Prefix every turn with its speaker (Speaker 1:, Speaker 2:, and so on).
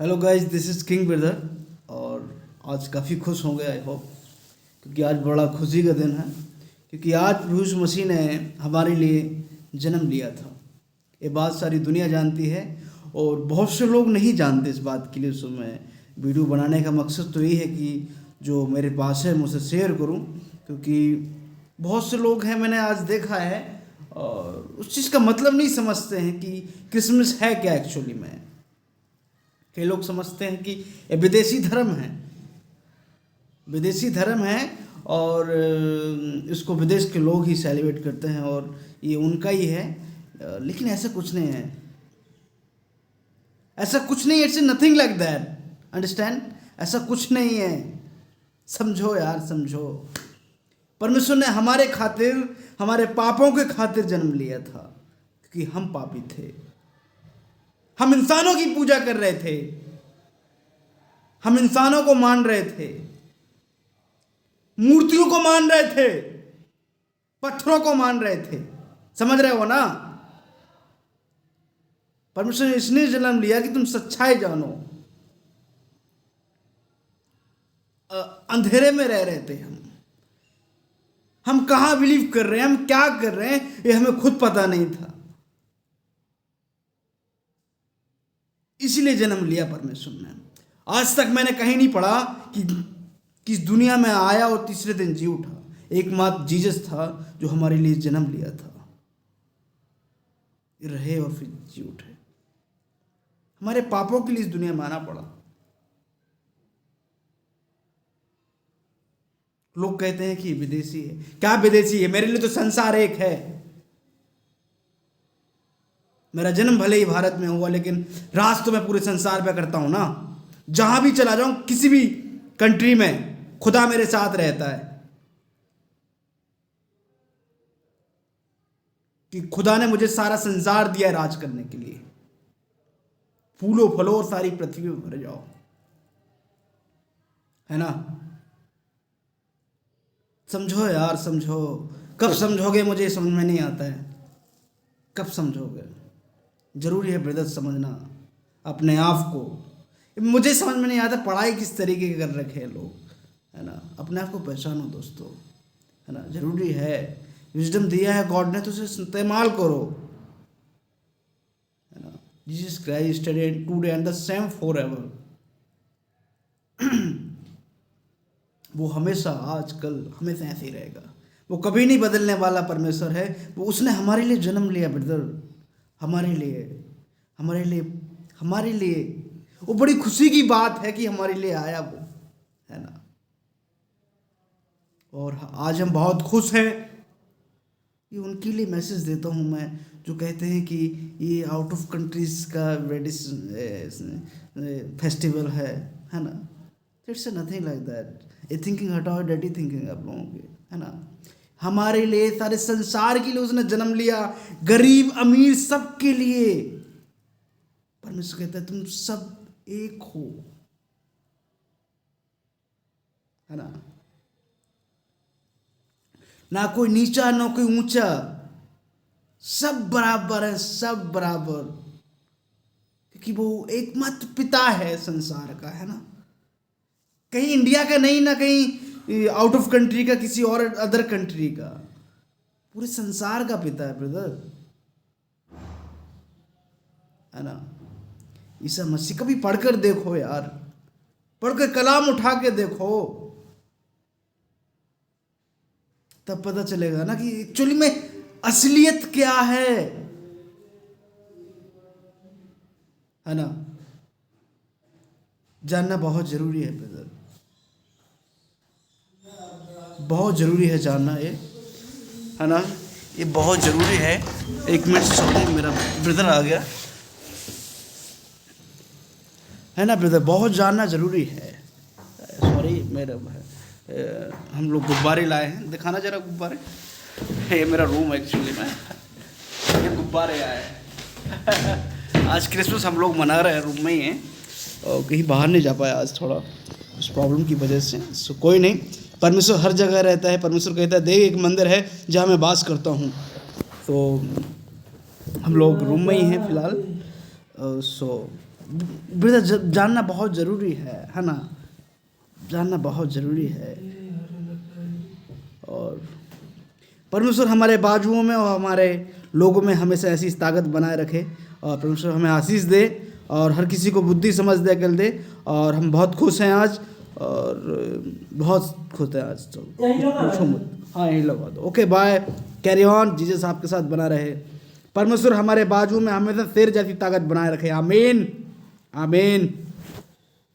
Speaker 1: Hello guys, this is king brother. और आज काफ़ी खुश होंगे आई होप, क्योंकि आज बड़ा खुशी का दिन है। क्योंकि आज प्रभु यीशु मसीह ने हमारे लिए जन्म लिया था। ये बात सारी दुनिया जानती है और बहुत से लोग नहीं जानते इस बात के लिए। सो मैं वीडियो बनाने का मकसद तो यही है कि जो मेरे पास है मैं उसे शेयर करूं, क्योंकि बहुत से लोग हैं, मैंने आज देखा है, और उस चीज़ का मतलब नहीं समझते हैं कि क्रिसमस है क्या एक्चुअली में। कई लोग समझते हैं कि ये विदेशी धर्म है, विदेशी धर्म है और इसको विदेश के लोग ही सेलिब्रेट करते हैं और ये उनका ही है। लेकिन ऐसा कुछ नहीं है, ऐसा कुछ नहीं। It's nothing like that, understand. ऐसा कुछ नहीं है, समझो यार, समझो। परमेश्वर ने हमारे खातिर, हमारे पापों के खातिर जन्म लिया था, क्योंकि हम पापी थे। हम इंसानों की पूजा कर रहे थे, हम इंसानों को मान रहे थे, मूर्तियों को मान रहे थे, पत्थरों को मान रहे थे। समझ रहे हो ना? परमेश्वर ने इसलिए जन्म लिया कि तुम सच्चाई जानो। अंधेरे में रह रहे थे हम कहाँ बिलीव कर रहे हैं, हम क्या कर रहे हैं, ये हमें खुद पता नहीं था। इसीलिए जन्म लिया परमेश्वर ने। आज तक मैंने कहीं नहीं पढ़ा कि इस दुनिया में आया और तीसरे दिन जी उठा। एकमात्र जीसस था जो हमारे लिए जन्म लिया था, रहे और फिर जी उठे। हमारे पापों के लिए इस दुनिया में आना पड़ा। लोग कहते हैं कि विदेशी है। क्या विदेशी है? मेरे लिए तो संसार एक है। मेरा जन्म भले ही भारत में हुआ, लेकिन राज तो मैं पूरे संसार पे करता हूं ना। जहां भी चला जाऊं, किसी भी कंट्री में, खुदा मेरे साथ रहता है। कि खुदा ने मुझे सारा संसार दिया है राज करने के लिए। फूलो फलो और सारी पृथ्वी में भर जाओ, है ना? समझो यार, समझो। कब समझोगे? मुझे समझ में नहीं आता है, कब समझोगे? जरूरी है ब्रदर समझना अपने आप को। मुझे समझ में नहीं आता पढ़ाई किस तरीके के कर रखे हैं लोग, है ना? अपने आप को पहचानो दोस्तों, है ना? जरूरी है। विजडम दिया है गॉड ने, तो उसे इस्तेमाल करो, है ना? Jesus Christ today and the same for ever. वो हमेशा, आज कल, हमेशा ऐसे ही रहेगा। वो कभी नहीं बदलने वाला परमेश्वर है। वो उसने हमारे लिए जन्म लिया ब्रदर, हमारे लिए, हमारे लिए, हमारे लिए। वो बड़ी खुशी की बात है कि हमारे लिए आया वो, है ना? और आज हम बहुत खुश हैं। ये उनके लिए मैसेज देता हूँ मैं, जो कहते हैं कि ये आउट ऑफ कंट्रीज का फेस्टिवल है ना? It's nothing like that. ये थिंकिंग हटाओ, डर्टी थिंकिंग आप लोगों की, है ना? हमारे लिए, सारे संसार के लिए उसने जन्म लिया। गरीब अमीर सबके लिए। परमेश्वर कहता है तुम सब एक हो, है ना? ना कोई नीचा ना कोई ऊंचा, सब बराबर है, सब बराबर। क्योंकि वो एकमात्र पिता है संसार का, है ना? कहीं इंडिया का नहीं, ना कहीं आउट ऑफ कंट्री का, किसी और अदर कंट्री का, पूरे संसार का पिता है ब्रदर, है ना? ईसा मसीह कभी पढ़कर देखो यार, पढ़कर कलाम उठा के देखो, तब पता चलेगा ना कि एक्चुअली में असलियत क्या है ना? जानना बहुत जरूरी है ब्रदर, बहुत जरूरी है जानना ये, है ना? ये बहुत जरूरी है। एक मिनट, सॉरी, मेरा ब्रदर आ गया, है ना ब्रदर? बहुत जानना जरूरी है। सॉरी, मेरा हम लोग गुब्बारे लाए हैं, दिखाना जरा गुब्बारे। ये मेरा रूम एक्चुअली में, ये गुब्बारे आए हैं। आज क्रिसमस हम लोग मना रहे हैं, रूम में ही हैं और कहीं बाहर नहीं जा पाया आज, थोड़ा उस प्रॉब्लम की वजह से। सो कोई नहीं, परमेश्वर हर जगह रहता है। परमेश्वर कहता है देख, एक मंदिर है जहाँ मैं वास करता हूँ। तो हम लोग रूम में ही हैं फिलहाल। सो ब्रदर जानना बहुत ज़रूरी है ना, जानना बहुत ज़रूरी है। और परमेश्वर हमारे बाजुओं में और हमारे लोगों में हमेशा ऐसी ताकत बनाए रखे, और परमेश्वर हमें आशीष दे और हर किसी को बुद्धि समझ दे, अकल दे। और हम बहुत खुश हैं आज, और बहुत खुश हैं आज। तो हाँ, यही लोग। Okay, bye, carry on, Jesus आपके साथ बना रहे। परमेश्वर हमारे बाजू में हमेशा शेर जैसी ताकत बनाए रखे। आमीन, आमीन।